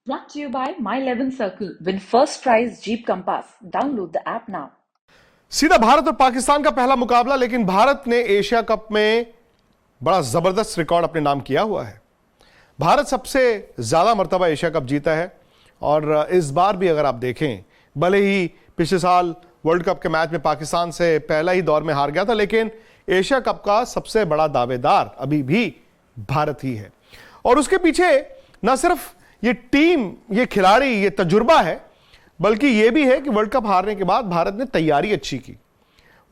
Brought to you by My 11 Circle. Win first prize Jeep Compass. Download the app now. सीधा भारत और पाकिस्तान का पहला मुकाबला, लेकिन भारत ने एशिया कप में बड़ा जबरदस्त रिकॉर्ड अपने नाम किया हुआ है। भारत सबसे ज्यादा मर्तबा एशिया कप जीता है और इस बार भी अगर आप देखें, भले ही पिछले साल वर्ल्ड कप के मैच में पाकिस्तान से पहला ही दौर में हार गया था, लेकिन एशिया कप का सबसे बड़ा दावेदार अभी भी भारत ही है। और उसके पीछे न सिर्फ ये टीम, ये खिलाड़ी, ये तजुर्बा है, बल्कि यह भी है कि वर्ल्ड कप हारने के बाद भारत ने तैयारी अच्छी की।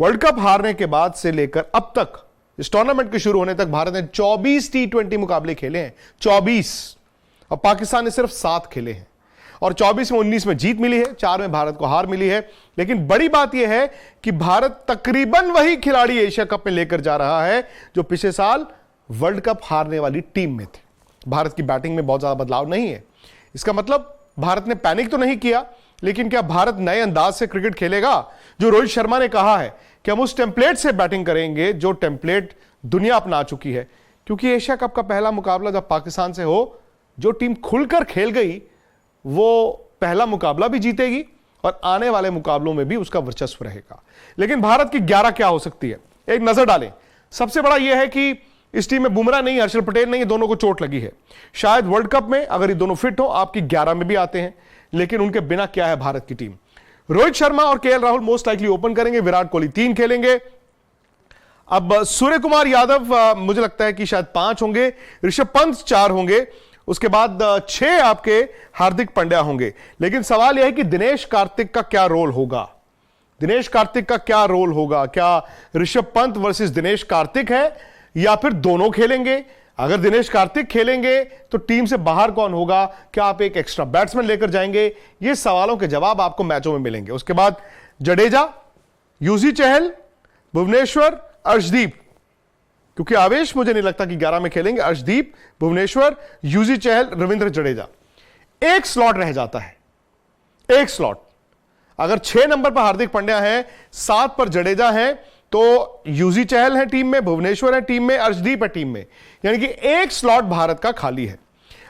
वर्ल्ड कप हारने के बाद से लेकर अब तक, इस टूर्नामेंट के शुरू होने तक भारत ने 24 T20 मुकाबले खेले हैं, 24, और पाकिस्तान ने सिर्फ 7 खेले हैं। और 24 में 19 में जीत मिली है, 4 में भारत को हार मिली है। लेकिन बड़ी बात यह है कि भारत तकरीबन वही खिलाड़ी एशिया कप में लेकर जा रहा है जो पिछले साल वर्ल्ड कप हारने वाली टीम में थे। भारत की बैटिंग में बहुत ज्यादा बदलाव नहीं है। इसका मतलब भारत ने पैनिक तो नहीं किया, लेकिन क्या भारत नए अंदाज से क्रिकेट खेलेगा? जो रोहित शर्मा ने कहा है कि हम उस टेम्पलेट से बैटिंग करेंगे जो टेम्पलेट दुनिया अपना चुकी है, क्योंकि एशिया कप का पहला मुकाबला जब पाकिस्तान से हो, जो टीम खुलकर खेल गई वो पहला मुकाबला भी जीतेगी और आने वाले मुकाबलों में भी उसका वर्चस्व रहेगा। लेकिन भारत की 11 क्या हो सकती है, एक नजर डालें। सबसे बड़ा यह है कि इस टीम में बुमराह नहीं, हर्षल पटेल नहीं, दोनों को चोट लगी है। शायद वर्ल्ड कप में अगर ये दोनों फिट हो, आपकी 11 में भी आते हैं, लेकिन उनके बिना क्या है भारत की टीम? रोहित शर्मा और KL Rahul most likely open करेंगे, विराट कोहली 3 खेलेंगे। अब सूर्य कुमार यादव मुझे लगता है कि शायद 5 होंगे, ऋषभ पंत 4 होंगे, उसके बाद 6 आपके हार्दिक पांड्या होंगे। लेकिन सवाल यह है कि दिनेश कार्तिक का क्या रोल होगा? दिनेश कार्तिक का क्या रोल होगा? क्या ऋषभ पंत वर्सेस दिनेश कार्तिक है या फिर दोनों खेलेंगे? अगर दिनेश कार्तिक खेलेंगे तो टीम से बाहर कौन होगा? क्या आप एक एक्स्ट्रा बैट्समैन लेकर जाएंगे? ये सवालों के जवाब आपको मैचों में मिलेंगे। उसके बाद जडेजा, युजवेंद्र चहल, भुवनेश्वर, अर्शदीप, क्योंकि आवेश मुझे नहीं लगता कि 11 में खेलेंगे। अर्शदीप, भुवनेश्वर, युजवेंद्र चहल, रविंद्र जडेजा। एक स्लॉट रह जाता है, एक स्लॉट। अगर 6 नंबर पर हार्दिक पांड्या है, 7 पर जडेजा है, तो युजवेंद्र चहल है टीम में, भुवनेश्वर है टीम में, अर्शदीप है टीम में, यानी कि एक स्लॉट भारत का खाली है।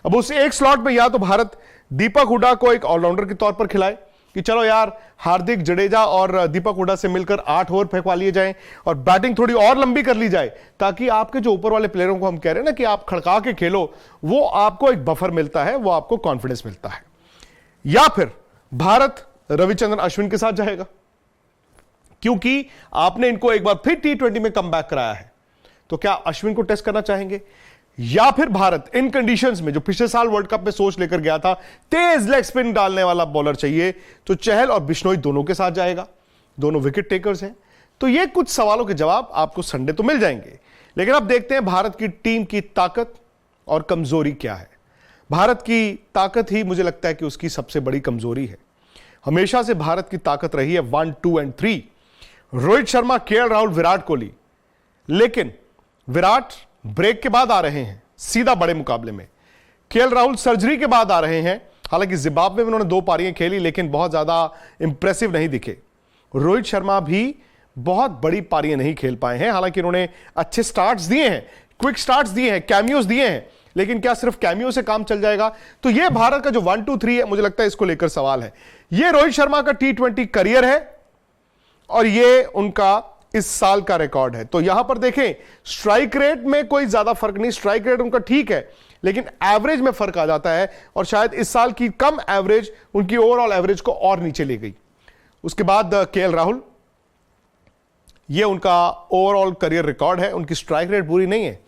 अब उस एक स्लॉट में या तो भारत दीपक हुडा को एक ऑलराउंडर के तौर पर खिलाए कि चलो यार, हार्दिक, जडेजा और दीपक हुडा से मिलकर 8 ओवर फेंकवा लिए जाएं और बैटिंग थोड़ी और लंबी कर ली जाए, ताकि आपके जो ऊपर वाले प्लेयरों को हम कह रहे हैं ना कि आप खड़का के खेलो, वो आपको एक बफर मिलता है, वो आपको कॉन्फिडेंस मिलता है। या फिर भारत रविचंद्रन अश्विन के साथ जाएगा, क्योंकि आपने इनको एक बार फिर T20 में कम बैक कराया है, तो क्या अश्विन को टेस्ट करना चाहेंगे? या फिर भारत इन कंडीशंस में, जो पिछले साल वर्ल्ड कप में सोच लेकर गया था, तेज लेग स्पिन डालने वाला बॉलर चाहिए, तो चहल और बिश्नोई दोनों के साथ जाएगा, दोनों विकेट टेकर्स हैं। तो ये कुछ सवालों के जवाब आपको संडे तो मिल जाएंगे। लेकिन अब देखते हैं भारत की टीम की ताकत और कमजोरी क्या है। भारत की ताकत ही मुझे लगता है कि उसकी सबसे बड़ी कमजोरी है। हमेशा से भारत की ताकत रही है 1, 2 और 3, रोहित शर्मा, केएल राहुल, विराट कोहली। लेकिन विराट ब्रेक के बाद आ रहे हैं सीधा बड़े मुकाबले में, केएल राहुल सर्जरी के बाद आ रहे हैं। हालांकि जिम्बाब्वे में उन्होंने 2 पारियां खेली, लेकिन बहुत ज्यादा इंप्रेसिव नहीं दिखे। रोहित शर्मा भी बहुत बड़ी पारियां नहीं खेल पाए हैं, हालांकि उन्होंने अच्छे स्टार्ट्स दिए हैं, क्विक स्टार्ट्स दिए हैं, कैमियोस दिए हैं, लेकिन क्या सिर्फ कैमियो से काम चल जाएगा? तो यह भारत का जो 1, 2, 3 है, मुझे लगता है इसको लेकर सवाल है। यह रोहित शर्मा का T20 करियर है और ये उनका इस साल का रिकॉर्ड है। तो यहां पर देखें, स्ट्राइक रेट में कोई ज्यादा फर्क नहीं, स्ट्राइक रेट उनका ठीक है, लेकिन एवरेज में फर्क आ जाता है, और शायद इस साल की कम एवरेज उनकी ओवरऑल एवरेज को और नीचे ले गई। उसके बाद केएल राहुल, ये उनका ओवरऑल करियर रिकॉर्ड है। उनकी स्ट्राइक रेट बुरी नहीं है,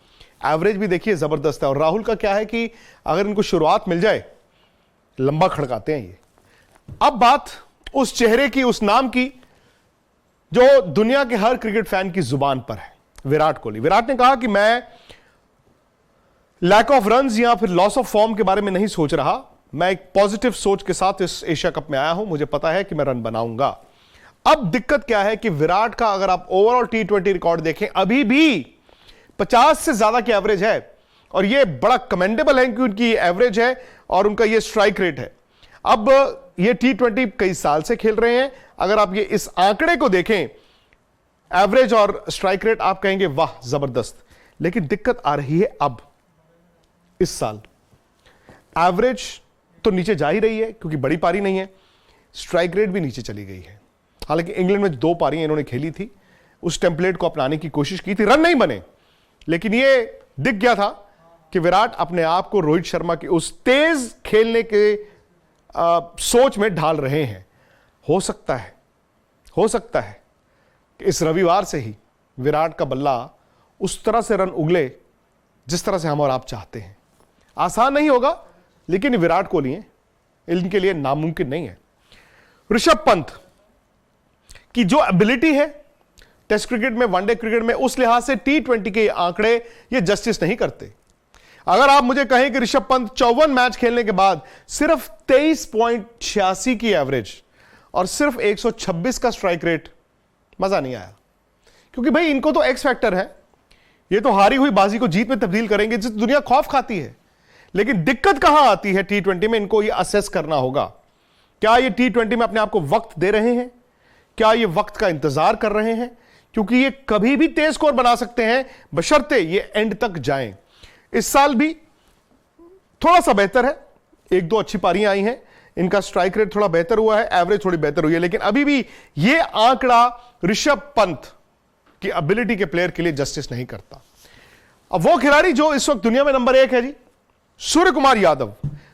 एवरेज भी देखिए जबरदस्त है। और राहुल का क्या है कि अगर इनको शुरुआत मिल जाए, लंबा खड़काते हैं ये। अब बात उस चेहरे की, उस नाम की, जो दुनिया के हर क्रिकेट फैन की जुबान पर है, विराट कोहली। विराट ने कहा कि मैं लैक ऑफ रन्स या फिर लॉस ऑफ फॉर्म के बारे में नहीं सोच रहा, मैं एक पॉजिटिव सोच के साथ इस एशिया कप में आया हूं, मुझे पता है कि मैं रन बनाऊंगा। अब दिक्कत क्या है कि विराट का अगर आप ओवरऑल T20 रिकॉर्ड देखें, अभी भी 50 से ज्यादा की एवरेज है, और यह बड़ा कमेंडेबल है कि उनकी एवरेज है और उनका यह स्ट्राइक रेट है। अब ये T20 कई साल से खेल रहे हैं, अगर आप ये इस आंकड़े को देखें, एवरेज और स्ट्राइक रेट, आप कहेंगे वाह जबरदस्त। लेकिन दिक्कत आ रही है अब इस साल एवरेज तो नीचे जा ही रही है क्योंकि बड़ी पारी नहीं है, स्ट्राइक रेट भी नीचे चली गई है। हालांकि इंग्लैंड में 2 पारियां इन्होंने खेली थी, उस टेम्पलेट को अपनाने की कोशिश की थी, रन नहीं बने, लेकिन ये दिख गया था कि विराट अपने आप को रोहित शर्मा के उस तेज खेलने के सोच में ढाल रहे हैं। हो सकता है कि इस रविवार से ही विराट का बल्ला उस तरह से रन उगले जिस तरह से हम और आप चाहते हैं। आसान नहीं होगा, लेकिन विराट कोहली हैं, इनके लिए नामुमकिन नहीं है। ऋषभ पंत की जो एबिलिटी है टेस्ट क्रिकेट में, वनडे क्रिकेट में, उस लिहाज से T20 के आंकड़े ये जस्टिस नहीं करते। अगर आप मुझे कहें कि ऋषभ पंत 54 मैच खेलने के बाद सिर्फ 23.86 की एवरेज और सिर्फ 126 का स्ट्राइक रेट, मजा नहीं आया। क्योंकि भाई इनको तो एक्स फैक्टर है, ये तो हारी हुई बाजी को जीत में तब्दील करेंगे, जिस दुनिया खौफ खाती है। लेकिन दिक्कत कहां आती है T20 में, इनको ये असेस करना होगा। क्या ये T20 में अपने आप को वक्त दे रहे हैं? क्या ये वक्त का इंतजार कर रहे हैं? क्योंकि ये कभी भी तेज स्कोर बना सकते हैं, बशर्ते ये एंड तक जाएं। इस साल भी थोड़ा सा बेहतर है, 1-2 अच्छी पारियां आई हैं, इनका स्ट्राइक रेट थोड़ा बेहतर हुआ है, एवरेज थोड़ी बेहतर हुई है, लेकिन अभी भी ये आंकड़ा ऋषभ पंत की एबिलिटी के प्लेयर के लिए जस्टिस नहीं करता। अब वो खिलाड़ी जो इस वक्त दुनिया में नंबर 1 है जी, सूर्य कुमार यादव।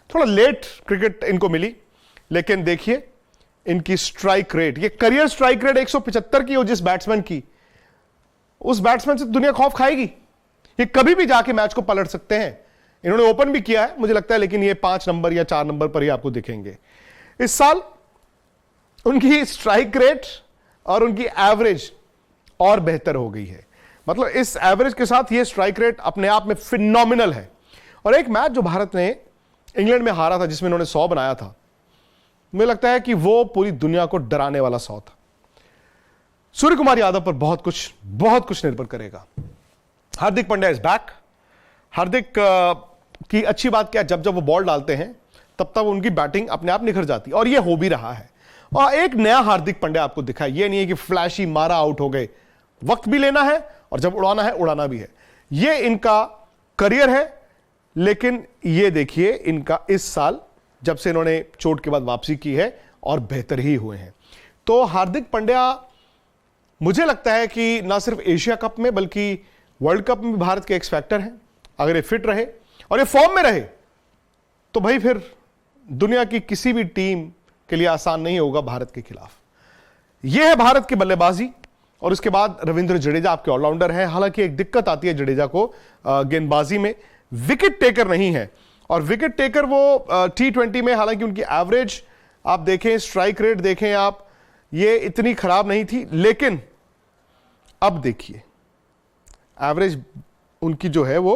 थोड़ा लेट क्रिकेट इनको मिली, लेकिन देखिए इनकी स्ट्राइक रेट, ये करियर स्ट्राइक रेट 175 की हो जिस बैट्समैन की, उस बैट्समैन से दुनिया खौफ खाएगी। ये कभी भी जाके मैच को पलट सकते हैं। इन्होंने ओपन भी किया है मुझे लगता है, लेकिन ये 5 नंबर या 4 नंबर पर ही आपको दिखेंगे। इस साल उनकी स्ट्राइक रेट और उनकी एवरेज और बेहतर हो गई है। मतलब इस एवरेज के साथ ये स्ट्राइक रेट अपने आप में फिनोमिनल है। और एक मैच जो भारत ने इंग्लैंड में हारा था, जिसमें इन्होंने 100 बनाया था, मुझे लगता है कि वो पूरी दुनिया को डराने वाला 100 था। सूर्य कुमार यादव पर बहुत कुछ निर्भर करेगा। Hardik Pandya is back. हार्दिक की अच्छी बात क्या है, जब वो बॉल डालते हैं तब तब उनकी बैटिंग अपने आप निखर जाती है, और ये हो भी रहा है। और एक नया हार्दिक पांड्या आपको दिखा, ये नहीं है कि फ्लैशी मारा आउट हो गए, वक्त भी लेना है और जब उड़ाना है उड़ाना भी है। ये इनका करियर है। लेकिन ये देखिए इनका इस साल जब से इन्होंने चोट के बाद वापसी की है और बेहतर ही हुए हैं। तो हार्दिक पांड्या मुझे लगता है कि ना सिर्फ एशिया कप में बल्कि वर्ल्ड कप में भी भारत के एक्स फैक्टर हैं। अगर ये फिट रहे और ये फॉर्म में रहे तो भाई फिर दुनिया की किसी भी टीम के लिए आसान नहीं होगा भारत के खिलाफ। यह है भारत की बल्लेबाजी। और उसके बाद रविंद्र जडेजा आपके ऑलराउंडर हैं। हालांकि एक दिक्कत आती है जडेजा को गेंदबाजी में, विकेट टेकर नहीं है। और विकेट टेकर वो T20 में, हालांकि उनकी एवरेज आप देखें, स्ट्राइक रेट देखें आप, ये इतनी खराब नहीं थी, लेकिन अब देखिए एवरेज उनकी जो है वो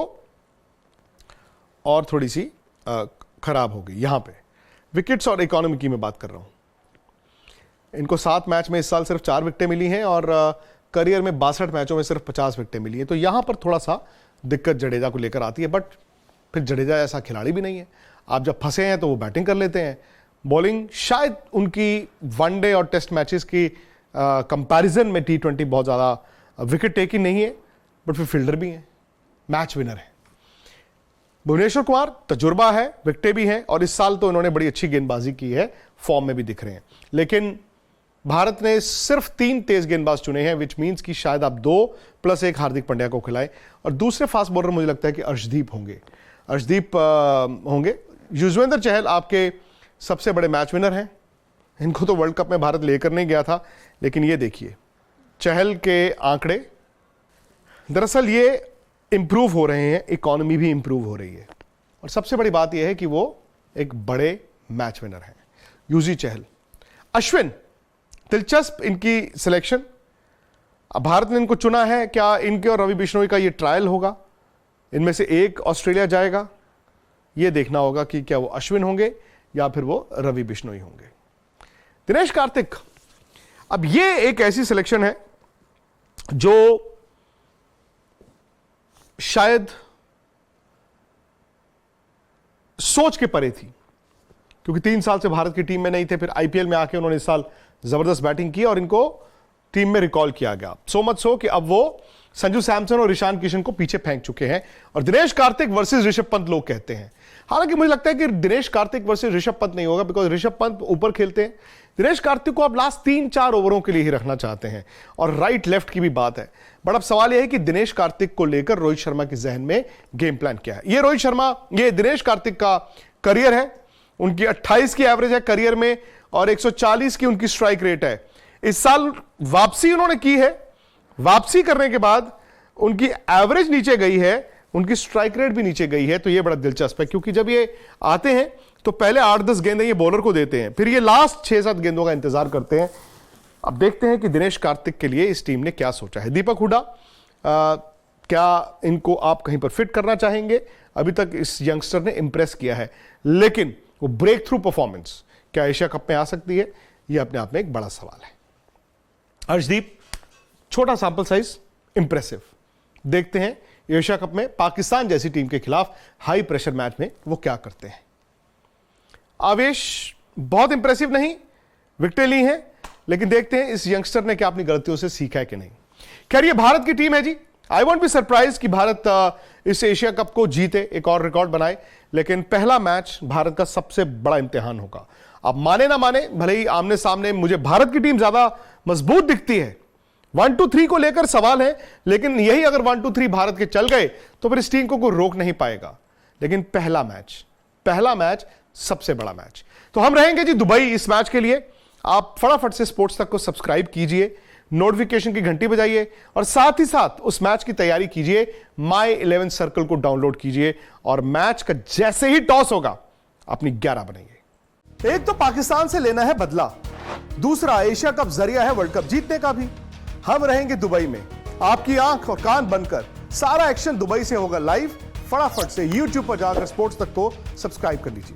और थोड़ी सी खराब हो गई। यहां पे विकेट्स और इकोनॉमी की मैं बात कर रहा हूं। इनको 7 मैच में इस साल सिर्फ 4 विकेटें मिली हैं और करियर में 62 मैचों में सिर्फ 50 विकेटें मिली हैं। तो यहां पर थोड़ा सा दिक्कत जडेजा को लेकर आती है। बट फिर जडेजा ऐसा खिलाड़ी भी नहीं है, आप जब फंसे हैं तो वो बैटिंग कर लेते हैं। बॉलिंग शायद उनकी वनडे और टेस्ट मैचेस की कंपैरिजन में T20 बहुत ज़्यादा विकेट टेकिंग नहीं है, बट फिर फील्डर भी हैं, मैच विनर है। भुवनेश्वर कुमार तजुर्बा है, विकेटें भी हैं, और इस साल तो इन्होंने बड़ी अच्छी गेंदबाजी की है, फॉर्म में भी दिख रहे हैं। लेकिन भारत ने सिर्फ 3 तेज गेंदबाज चुने हैं, विच मीन्स कि शायद आप 2 + 1 हार्दिक पांड्या को खिलाएं। और दूसरे फास्ट बॉलर मुझे लगता है कि अर्शदीप होंगे। युजवेंद्र चहल आपके सबसे बड़े मैच विनर हैं। इनको तो वर्ल्ड कप में भारत लेकर नहीं गया था, लेकिन ये देखिए चहल के आंकड़े, दरअसल ये इंप्रूव हो रहे हैं, इकोनॉमी भी इंप्रूव हो रही है। और सबसे बड़ी बात यह है कि वो एक बड़े मैच विनर हैं। यूजी चहल, अश्विन, दिलचस्प इनकी सिलेक्शन। अब भारत ने इनको चुना है, क्या इनके और रवि बिश्नोई का ये ट्रायल होगा? इनमें से एक ऑस्ट्रेलिया जाएगा, ये देखना होगा कि क्या वो अश्विन होंगे या फिर वो रवि बिश्नोई होंगे। दिनेश कार्तिक, अब ये एक ऐसी सिलेक्शन है जो शायद सोच के परे थी, क्योंकि 3 साल से भारत की टीम में नहीं थे। फिर आईपीएल में आके उन्होंने इस साल जबरदस्त बैटिंग की और इनको टीम में रिकॉल किया गया। सो मच सो कि अब वो संजू सैमसन और ईशान किशन को पीछे फेंक चुके हैं और दिनेश कार्तिक वर्सेस ऋषभ पंत लोग कहते हैं। हालांकि मुझे लगता है कि दिनेश कार्तिक वर्सेस ऋषभ पंत नहीं होगा, बिकॉज ऋषभ पंत ऊपर खेलते हैं, दिनेश कार्तिक को आप लास्ट 3-4 ओवरों के लिए ही रखना चाहते हैं, और राइट लेफ्ट की भी बात है। बट अब सवाल यह है कि दिनेश कार्तिक को लेकर रोहित शर्मा के जहन में गेम प्लान क्या है। ये दिनेश कार्तिक का करियर है, उनकी 28 की एवरेज है करियर में और 140 की उनकी स्ट्राइक रेट है। इस साल वापसी उन्होंने की है, वापसी करने के बाद उनकी एवरेज नीचे गई है, उनकी स्ट्राइक रेट भी नीचे गई है। तो ये बड़ा दिलचस्प है, क्योंकि जब ये आते हैं तो पहले 8-10 गेंदें ये बॉलर को देते हैं, फिर ये लास्ट 6-7 गेंदों का इंतजार करते हैं। अब देखते हैं कि दिनेश कार्तिक के लिए इस टीम ने क्या सोचा है। दीपक हुडा, क्या इनको आप कहीं पर फिट करना चाहेंगे? अभी तक इस यंगस्टर ने इंप्रेस किया है, लेकिन वो ब्रेक थ्रू परफॉर्मेंस क्या एशिया कप में आ सकती है? यह अपने आप में एक बड़ा सवाल है। अर्शदीप, छोटा सैंपल साइज, इंप्रेसिव। देखते हैं एशिया कप में पाकिस्तान जैसी टीम के खिलाफ हाई प्रेशर मैच में वो क्या करते हैं। आवेश बहुत इंप्रेसिव नहीं, विकेटें ली हैं, लेकिन देखते हैं इस यंगस्टर ने क्या अपनी गलतियों से सीखा है कि नहीं। खैर, ये भारत की टीम है जी। आई वोंट बी सरप्राइज कि भारत इस एशिया कप को जीते, एक और रिकॉर्ड बनाए, लेकिन पहला मैच भारत का सबसे बड़ा इम्तिहान होगा। आप माने ना माने, भले ही आमने सामने मुझे भारत की टीम ज्यादा मजबूत दिखती है, 1-2-3 को लेकर सवाल है, लेकिन यही अगर 1-2-3 भारत के चल गए तो फिर इस टीम को कोई रोक नहीं पाएगा। लेकिन पहला मैच सबसे बड़ा मैच। तो हम रहेंगे जी दुबई इस मैच के लिए। आप फटाफट से स्पोर्ट्स तक को सब्सक्राइब कीजिए, नोटिफिकेशन की घंटी बजाइए और साथ ही साथ उस मैच की तैयारी कीजिए। माई 11 सर्कल को डाउनलोड कीजिए और मैच का जैसे ही टॉस होगा अपनी 11 बनाइए। एक तो पाकिस्तान से लेना है बदला, दूसरा एशिया कप जरिया है वर्ल्ड कप जीतने का भी। हम रहेंगे दुबई में, आपकी आंख और कान बनकर सारा एक्शन दुबई से होगा लाइव। फटाफट से YouTube पर जाकर स्पोर्ट्स तक को सब्सक्राइब कर लीजिए।